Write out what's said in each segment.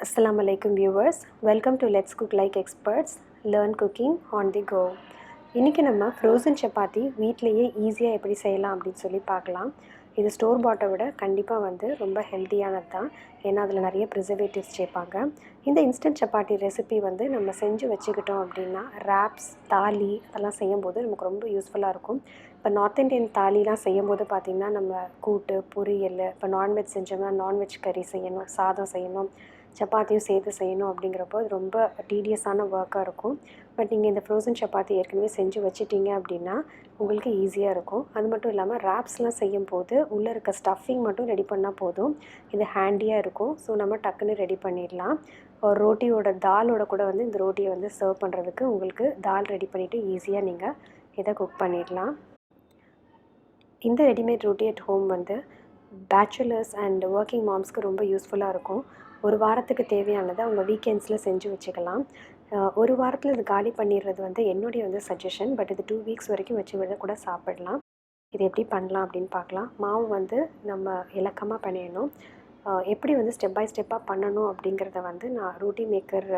Assalamu alaikum viewers, welcome to Let's Cook Like Experts, Learn Cooking on the Go. இன்றைக்கி நம்ம frozen chapati வீட்டிலையே ஈஸியாக எப்படி செய்யலாம் அப்படின்னு சொல்லி பார்க்கலாம். இது ஸ்டோர் பாட்டை விட கண்டிப்பாக ரொம்ப ஹெல்த்தியானது தான், ஏன்னா அதில் நிறைய ப்ரிசர்வேட்டிவ்ஸ் சேர்ப்பாங்க. இந்த இன்ஸ்டன்ட் சப்பாத்தி ரெசிபி நம்ம செஞ்சு வச்சுக்கிட்டோம் அப்படின்னா ராப்ஸ், தாலி அதெல்லாம் செய்யும்போது நமக்கு ரொம்ப யூஸ்ஃபுல்லாக இருக்கும். இப்போ நார்த் இண்டியன் தாலிலாம் செய்யும்போது பார்த்திங்கன்னா நம்ம கூட்டு, பொரியல், இப்போ நான்வெஜ் செஞ்சோம்னா நான்வெஜ் கறி செய்யணும், சாதம் செய்யணும், சப்பாத்தியும் சேர்த்து செய்யணும் அப்படிங்கிறப்போ அது ரொம்ப டீடியஸான ஒர்க்காக இருக்கும். பட் நீங்கள் இந்த ஃப்ரோசன் சப்பாத்தி ஏற்கனவே செஞ்சு வச்சுட்டிங்க அப்படின்னா உங்களுக்கு ஈஸியாக இருக்கும். அது மட்டும் இல்லாமல் ராப்ஸ்லாம் செய்யும்போது உள்ளே இருக்க ஸ்டஃபிங் மட்டும் ரெடி பண்ணால் போதும், இது ஹேண்டியாக இருக்கும். ஸோ நம்ம டக்குன்னு ரெடி பண்ணிடலாம். ஒரு ரோட்டியோட தாலோட கூட இந்த ரோட்டியை சர்வ் பண்ணுறதுக்கு உங்களுக்கு தால் ரெடி பண்ணிவிட்டு ஈஸியாக நீங்கள் இதை குக் பண்ணிடலாம். இந்த readymade roti at home bachelors and working மாம்ஸ்க்கு ரொம்ப யூஸ்ஃபுல்லாக இருக்கும். ஒரு வாரத்துக்கு தேவையானதை அவங்க வீக்கெண்ட்ஸில் செஞ்சு வச்சுக்கலாம். ஒரு வாரத்தில் இது காலி பண்ணிடுறது என்னுடைய சஜஷன். பட் இது 2 வீக்ஸ் வரைக்கும் வச்சு கூட சாப்பிடலாம். இது எப்படி பண்ணலாம் அப்படின்னு பார்க்கலாம். மாவு நம்ம இலக்கமாக பண்ணிடணும். எப்படி ஸ்டெப் பை ஸ்டெப்பாக பண்ணணும் அப்படிங்கிறத நான் roti maker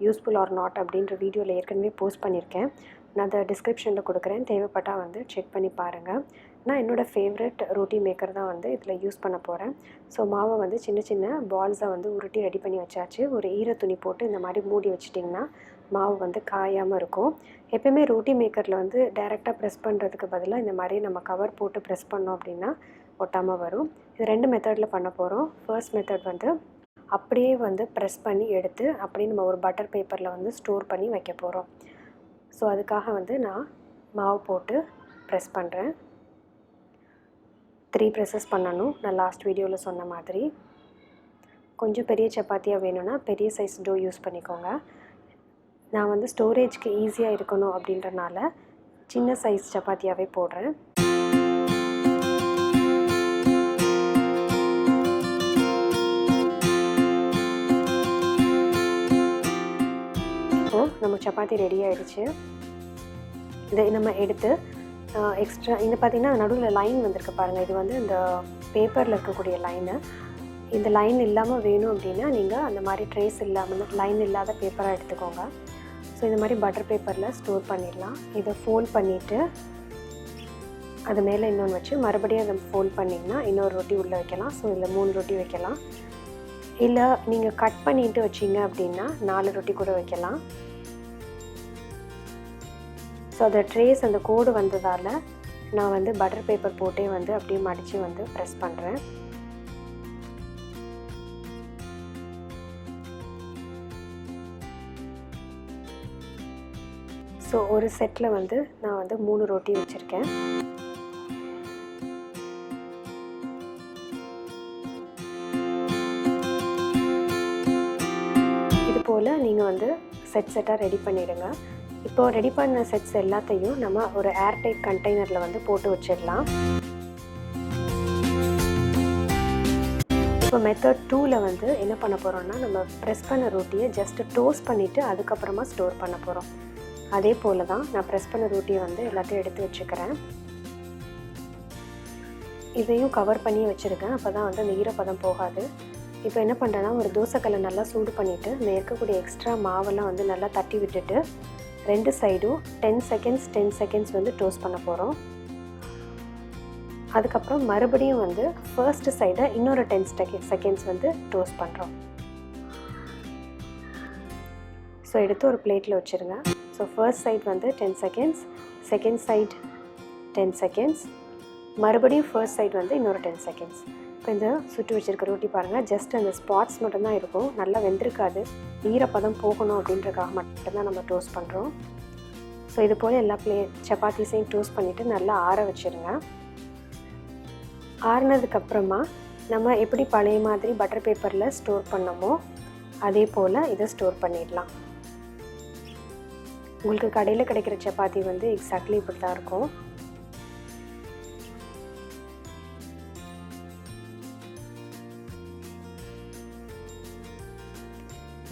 useful or not அப்படின்ற வீடியோவில் ஏற்கனவே போஸ்ட் பண்ணியிருக்கேன். நான் அதை டிஸ்கிரிப்ஷனில் கொடுக்குறேன், தேவைப்பட்டால் செக் பண்ணி பாருங்கள். நான் என்னோடய ஃபேவரட் ரோட்டி மேக்கர் தான் இதில் யூஸ் பண்ண போகிறேன். ஸோ மாவை சின்ன சின்ன பால்ஸை உருட்டி ரெடி பண்ணி வச்சாச்சு. ஒரு ஈர துணி போட்டு இந்த மாதிரி மூடி வச்சிட்டிங்கன்னா மாவு காயாமல் இருக்கும். எப்போயுமே ரோட்டி மேக்கரில் டைரெக்டாக ப்ரெஸ் பண்ணுறதுக்கு பதிலாக இந்த மாதிரி நம்ம கவர் போட்டு ப்ரெஸ் பண்ணோம் அப்படின்னா ஒட்டாமல் வரும். இது 2 மெத்தடில் பண்ண போகிறோம். ஃபர்ஸ்ட் மெத்தட் அப்படியே ப்ரெஸ் பண்ணி எடுத்து அப்படியே நம்ம ஒரு பட்டர் பேப்பரில் ஸ்டோர் பண்ணி வைக்க போகிறோம். ஸோ அதுக்காக நான் மாவு போட்டு ப்ரெஸ் பண்ணுறேன். 3 ப்ரெஸ்ஸஸ் பண்ணணும், நான் லாஸ்ட் வீடியோவில் சொன்ன மாதிரி. கொஞ்சம் பெரிய சப்பாத்தியாக வேணும்னா பெரிய சைஸ் டோ யூஸ் பண்ணிக்கோங்க. நான் ஸ்டோரேஜ்க்கு ஈஸியாக இருக்கணும் அப்படின்றனால சின்ன சைஸ் சப்பாத்தியாகவே போடுறேன். இப்போது நம்ம சப்பாத்தி ரெடி ஆகிடுச்சு. இதை நம்ம எடுத்து எக்ஸ்ட்ரா இந்த பார்த்திங்கன்னா நடுவில் லைன் வந்திருக்கு பாருங்கள். இது இந்த பேப்பரில் இருக்கக்கூடிய லைனு. இந்த லைன் இல்லாமல் வேணும் அப்படின்னா நீங்கள் அந்த மாதிரி ட்ரேஸ் இல்லாமல் லைன் இல்லாத பேப்பராக எடுத்துக்கோங்க. ஸோ இந்த மாதிரி பட்டர் பேப்பரில் ஸ்டோர் பண்ணிடலாம். இதை ஃபோல்ட் பண்ணிவிட்டு அது மேலே இன்னொன்று வச்சு மறுபடியும் அதை ஃபோல்ட் பண்ணிங்கன்னா இன்னொரு ரொட்டி உள்ளே வைக்கலாம். ஸோ இதில் 3 ரொட்டி வைக்கலாம். இல்லை நீங்கள் கட் பண்ணிவிட்டு வச்சிங்க அப்படின்னா 4 ரொட்டி கூட வைக்கலாம். ஸோ அந்த ட்ரேஸ் அந்த கோடு வந்ததால் நான் பட்டர் பேப்பர் போட்டே அப்படியே மடித்து ப்ரெஸ் பண்ணுறேன். ஸோ ஒரு செட்டில் நான் 3 ரொட்டி வச்சுருக்கேன். இது போல் நீங்கள் செட்டாக ரெடி பண்ணிவிடுங்க. இப்போது ரெடி பண்ண செட்ஸ் எல்லாத்தையும் நம்ம ஒரு ஏர்டைட் கண்டெய்னரில் போட்டு வச்சிடலாம். இப்போ மெத்தட் 2ல் என்ன பண்ண போகிறோம்னா நம்ம ப்ரெஸ் பண்ண ரொட்டியை ஜஸ்ட்டு டோஸ்ட் பண்ணிவிட்டு அதுக்கப்புறமா ஸ்டோர் பண்ண போகிறோம். அதே போல் தான் நான் ப்ரெஸ் பண்ண ரொட்டியை எல்லாத்தையும் எடுத்து வச்சுக்கிறேன். இதையும் கவர் பண்ணி வச்சுருக்கேன், அப்போ தான் அந்த ஈரப்பதம் போகாது. இப்போ என்ன பண்ணுறேன்னா ஒரு தோசைக்கல்லை நல்லா சூடு பண்ணிவிட்டு இந்த இருக்கக்கூடிய எக்ஸ்ட்ரா மாவெல்லாம் நல்லா தட்டி விட்டுட்டு 2 சைடும் 10 செகண்ட்ஸ் டோஸ்ட் பண்ண போகிறோம். அதுக்கப்புறம் மறுபடியும் ஃபர்ஸ்ட் சைடை இன்னொரு 10 செகண்ட்ஸ் டோஸ்ட் பண்ணுறோம். ஸோ எடுத்து ஒரு பிளேட்டில் வச்சுருங்க. So first side 10 seconds, second side 10 seconds, மறுபடியும் ஃபர்ஸ்ட் சைட் இன்னொரு 10 செகண்ட்ஸ். இப்போ இந்த சுட்டு வச்சுருக்க ரொட்டி பாருங்கள், ஜஸ்ட் அந்த ஸ்பாட்ஸ் மட்டும்தான் இருக்கும், நல்லா வெந்திருக்காது. ஈரப்பதம் போகணும் அப்படின்றக்காக மட்டும்தான் நம்ம டோஸ்ட் பண்ணுறோம். ஸோ இது போல் எல்லா சப்பாத்திஸையும் டோஸ்ட் பண்ணிவிட்டு நல்லா ஆற வச்சுருங்க. ஆறினதுக்கப்புறமா நம்ம எப்படி பழைய மாதிரி பட்டர் பேப்பரில் ஸ்டோர் பண்ணோமோ அதே போல் இதை ஸ்டோர் பண்ணிடலாம். உங்களுக்கு கடையில் கிடைக்கிற சப்பாத்தி எக்ஸாக்ட்லி இப்படி தான் இருக்கும்.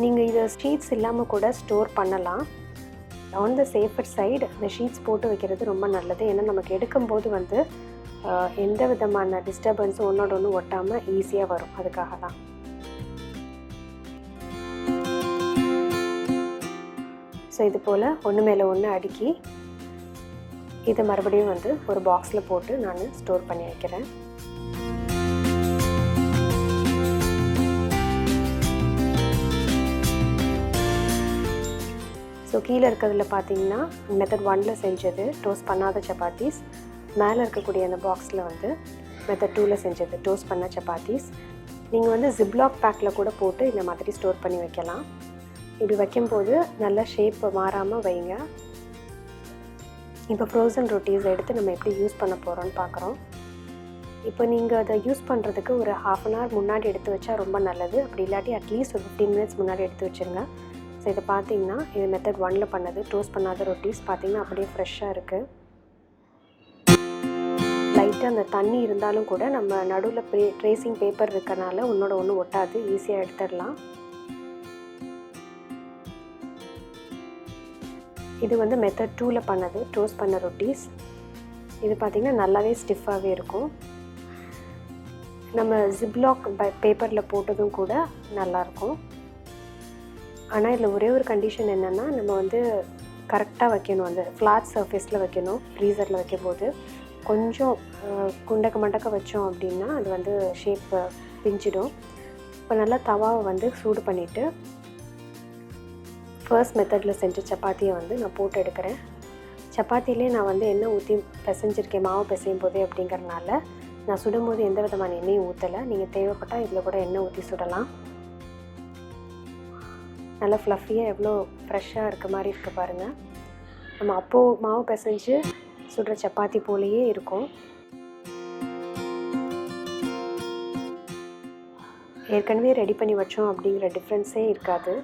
நீங்கள் இதை ஷீட்ஸ் இல்லாமல் கூட ஸ்டோர் பண்ணலாம். ஆன் த சேஃபர் சைடு இந்த ஷீட்ஸ் போட்டு வைக்கிறது ரொம்ப நல்லது. ஏன்னா நமக்கு எடுக்கும்போது எந்த விதமான டிஸ்டர்பன்ஸும் ஒன்றோட ஒன்று ஒட்டாமல் ஈஸியாக வரும். அதுக்காக தான். ஸோ இது போல் ஒன்று மேலே ஒன்று அடுக்கி இதை மறுபடியும் வந்து ஒரு பாக்ஸில் போட்டு நான் ஸ்டோர் பண்ணி வைக்கிறேன். ஸோ கீழே இருக்கிறதுல பார்த்தீங்கன்னா மெத்தட் 1ல் செஞ்சது டோஸ்ட் பண்ணாத சப்பாத்தீஸ், மேலே இருக்கக்கூடிய அந்த பாக்ஸில் வந்து மெத்தட் 2ல் செஞ்சது டோஸ்ட் பண்ண சப்பாத்தீஸ். நீங்கள் வந்து ஜிப்லாக் பேக்கில் கூட போட்டு இந்த மாதிரி ஸ்டோர் பண்ணி வைக்கலாம். இப்படி வைக்கும்போது நல்லா ஷேப் மாறாமல் வைங்க. இப்போ ஃப்ரோசன் ரொட்டீஸ் எடுத்து நம்ம எப்படி யூஸ் பண்ண போகிறோன்னு பார்க்குறோம். இப்போ நீங்கள் அதை யூஸ் பண்ணுறதுக்கு ஒரு 1/2 அன் ஹவர் முன்னாடி எடுத்து வச்சா ரொம்ப நல்லது. அப்படி இல்லாட்டி அட்லீஸ்ட் ஒரு 15 மினிட்ஸ் முன்னாடி எடுத்து வச்சுருங்க. ஸோ இதை பார்த்தீங்கன்னா இது மெத்தட் 1ல் பண்ணது டோஸ்ட் பண்ணாத ரொட்டீஸ் பார்த்தீங்கன்னா அப்படியே ஃப்ரெஷ்ஷாக இருக்குது. லைட்டாக அந்த தண்ணி இருந்தாலும் கூட நம்ம நடுவில் ட்ரேசிங் பேப்பர் இருக்கறனால ஒன்றோட ஒன்று ஒட்டாது, ஈஸியாக எடுத்துடலாம். இது வந்து மெத்தட் 2ல் பண்ணது டோஸ்ட் பண்ண ரொட்டீஸ். இது பார்த்திங்கன்னா நல்லாவே ஸ்டிஃபாகவே இருக்கும். நம்ம ஜிப்லாக் பேப்பரில் போட்டதும் கூட நல்லாயிருக்கும். ஆனால் இதில் ஒரே ஒரு கண்டிஷன் என்னென்னா நம்ம வந்து கரெக்டாக வைக்கணும், அந்த ஃப்ளாட் சர்ஃபேஸில் வைக்கணும். ஃப்ரீசரில் வைக்கும்போது கொஞ்சம் குண்டக்க மண்டக்க வச்சோம் அப்படின்னா அது வந்து ஷேப் பிஞ்சிடும். இப்போ நல்லா தவாவை வந்து சூடு பண்ணிவிட்டு ஃபர்ஸ்ட் மெத்தடில் செஞ்ச சப்பாத்தியை வந்து நான் போட்டு எடுக்கிறேன். சப்பாத்திலே நான் வந்து எண்ணெய் ஊற்றி பிசைஞ்சிருக்கேன் மாவு பிசையும் போதே அப்படிங்கிறனால நான் சுடும்போது எந்த விதமான எண்ணெயும் ஊற்றலை. நீங்கள் தேவைப்பட்டால் இதில் கூட எண்ணெய் ஊற்றி சுடலாம். நல்லா ஃப்ளஃபியாக எவ்வளோ ஃப்ரெஷ்ஷாக இருக்க மாதிரி இருக்குது பாருங்கள். நம்ம அப்போது மாவு பிசைஞ்சு சுடுற சப்பாத்தி போலேயே இருக்கும். ஏற்கனவே ரெடி பண்ணி வச்சோம் அப்படிங்கிற டிஃப்ரென்ஸே இருக்காது.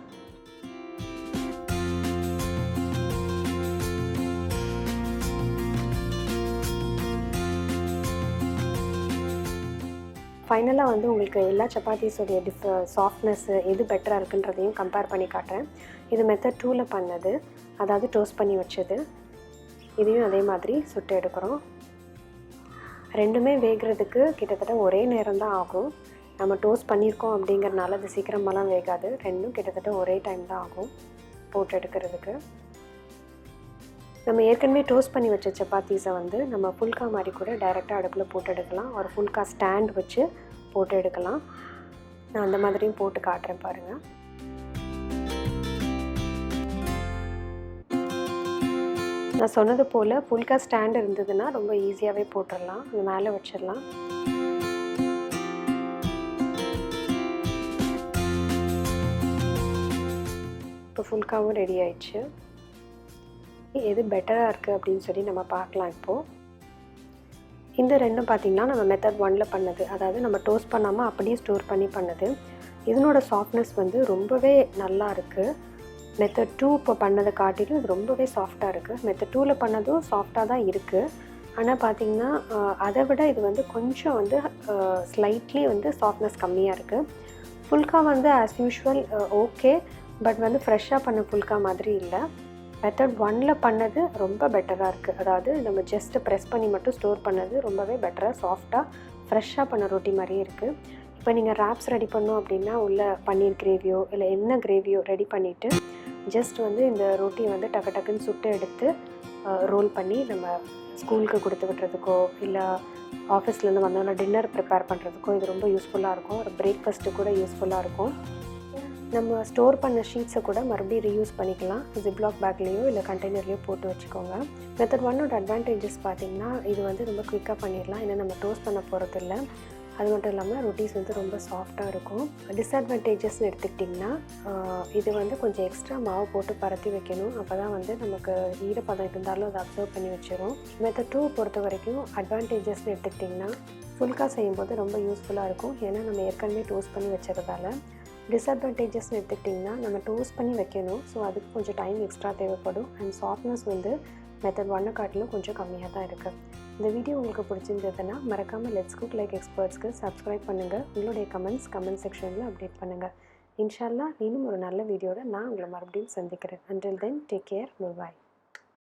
ஃபைனலாக வந்து உங்களுக்கு எல்லா சப்பாத்தீஸோடைய சாஃப்ட்னஸ்ஸு எது பெட்டராக இருக்குன்றதையும் கம்பேர் பண்ணி காட்டுறேன். இது மெத்தட் 2ல் பண்ணது, அதாவது டோஸ்ட் பண்ணி வச்சது. இதையும் அதே மாதிரி சுட்டு எடுக்கிறோம். ரெண்டுமே வேகிறதுக்கு கிட்டத்தட்ட ஒரே நேரம் தான் ஆகும். நம்ம டோஸ்ட் பண்ணியிருக்கோம் அப்படிங்கிறனால அது சீக்கிரமாலாம் வேகாது. ரெண்டும் கிட்டத்தட்ட ஒரே டைம் தான் ஆகும் போட்டு எடுக்கிறதுக்கு. நம்ம ஏற்கனவே டோஸ்ட் பண்ணி வச்ச சப்பாத்தீஸை வந்து நம்ம ஃபுல்கா மாதிரி கூட டைரெக்டாக அடுப்பில் போட்டு எடுக்கலாம். ஒரு ஃபுல்கா ஸ்டாண்ட் வச்சு போட்டு எடுக்கலாம். நான் அந்த மாதிரியும் போட்டு காட்டுறேன் பாருங்கள். நான் சொன்னது போல் ஃபுல்கா ஸ்டாண்ட் இருந்ததுன்னா ரொம்ப ஈஸியாகவே போட்டுடலாம். அது மேலே வச்சிடலாம். இப்போ ஃபுல்காவும் ரெடி ஆயிடுச்சு. எது பெட்டராக இருக்குது அப்படின்னு சொல்லி நம்ம பார்க்கலாம். இப்போது இந்த ரெண்டும் பார்த்திங்கன்னா நம்ம மெத்தட் 1ல் பண்ணது, அதாவது நம்ம டோஸ்ட் பண்ணாமல் அப்படியே ஸ்டோர் பண்ணி பண்ணது. இதனோட சாஃப்ட்னஸ் வந்து ரொம்பவே நல்லா இருக்குது. மெத்தட் 2 இப்போ பண்ணதை காட்டிலும் இது ரொம்பவே சாஃப்டாக இருக்குது. மெத்தட் 2ல் பண்ணதும் சாஃப்டாக தான் இருக்குது. ஆனால் பார்த்திங்கன்னா அதை விட இது வந்து கொஞ்சம் வந்து ஸ்லைட்லி வந்து சாஃப்ட்னஸ் கம்மியாக இருக்குது. ஃபுல்கா வந்து ஆஸ் யூஷுவல் ஓகே, பட் வந்து ஃப்ரெஷ்ஷாக பண்ண ஃபுல்கா மாதிரி இல்லை. மெத்தட் 1ல் பண்ணது ரொம்ப பெட்டராக இருக்குது. அதாவது நம்ம ஜஸ்ட்டு ப்ரெஸ் பண்ணி மட்டும் ஸ்டோர் பண்ணது ரொம்பவே பெட்டராக சாஃப்டாக ஃப்ரெஷ்ஷாக பண்ண ரொட்டி மாதிரியே இருக்குது. இப்போ நீங்கள் ராப்ஸ் ரெடி பண்ணோம் அப்படின்னா உள்ள பன்னீர் கிரேவியோ இல்லை என்ன கிரேவியோ ரெடி பண்ணிவிட்டு ஜஸ்ட் வந்து இந்த ரொட்டியை வந்து டக்கு டக்குன்னு சுட்டு எடுத்து ரோல் பண்ணி நம்ம ஸ்கூலுக்கு கொடுத்து விட்டுறதுக்கோ இல்லை ஆஃபீஸ்லேருந்து வந்தோன்னா டின்னர் ப்ரிப்பேர் பண்ணுறதுக்கோ இது ரொம்ப யூஸ்ஃபுல்லாக இருக்கும். ஒரு பிரேக்ஃபாஸ்ட்டு கூட யூஸ்ஃபுல்லாக இருக்கும். நம்ம ஸ்டோர் பண்ண ஷீட்ஸை கூட மறுபடியும் ரீயூஸ் பண்ணிக்கலாம். ஜிப்லாக் பேக்லேயோ இல்லை கண்டெய்னர்லேயோ போட்டு வச்சுக்கோங்க. மெத்தட் 1ஓட அட்வான்டேஜஸ் பார்த்திங்கன்னா இது வந்து ரொம்ப குயிக்காக பண்ணிடலாம். ஏன்னா நம்ம டோஸ்ட் பண்ண போகிறது இல்லை. அது மட்டும் இல்லாமல் ரொட்டீஸ் வந்து ரொம்ப சாஃப்டாக இருக்கும். டிஸ்அட்வான்டேஜஸ்ன்னு எடுத்துக்கிட்டிங்கன்னா இது வந்து கொஞ்சம் எக்ஸ்ட்ரா மாவு போட்டு பரத்தி வைக்கணும். அப்போ தான் வந்து நமக்கு ஈரப்பதம் இருந்தாலும் அதை அப்சர்வ் பண்ணி வச்சிடும். மெத்தட் 2 பொறுத்த வரைக்கும் அட்வான்டேஜஸ்ன்னு எடுத்துக்கிட்டிங்கன்னா ஃபுல்கா செய்யும்போது ரொம்ப யூஸ்ஃபுல்லாக இருக்கும். ஏன்னா நம்ம ஏற்கனவே டோஸ்ட் பண்ணி வச்சதால. டிஸ்அட்வான்டேஜஸ்ன்னு எடுத்துக்கிட்டிங்கன்னா நம்ம டோஸ்ட் பண்ணி வைக்கணும். ஸோ அதுக்கு கொஞ்சம் டைம் எக்ஸ்ட்ரா தேவைப்படும். அண்ட் சாஃப்ட்னஸ் வந்து மெத்தட் 1 காட்டிலும் கொஞ்சம் கம்மியாக தான் இருக்குது. இந்த வீடியோ உங்களுக்கு பிடிச்சிருந்ததுன்னா மறக்காமல் லெட்ஸ் குக் லைக் எக்ஸ்பர்ட்ஸ்க்கு சப்ஸ்கிரைப் பண்ணுங்கள். உங்களுடைய கமெண்ட் செக்ஷனில் அப்டேட் பண்ணுங்கள். இன்ஷா அல்லாஹ் இன்னும் ஒரு நல்ல வீடியோவில் நான் உங்களை மறுபடியும் சந்திக்கிறேன். Until then take care, by.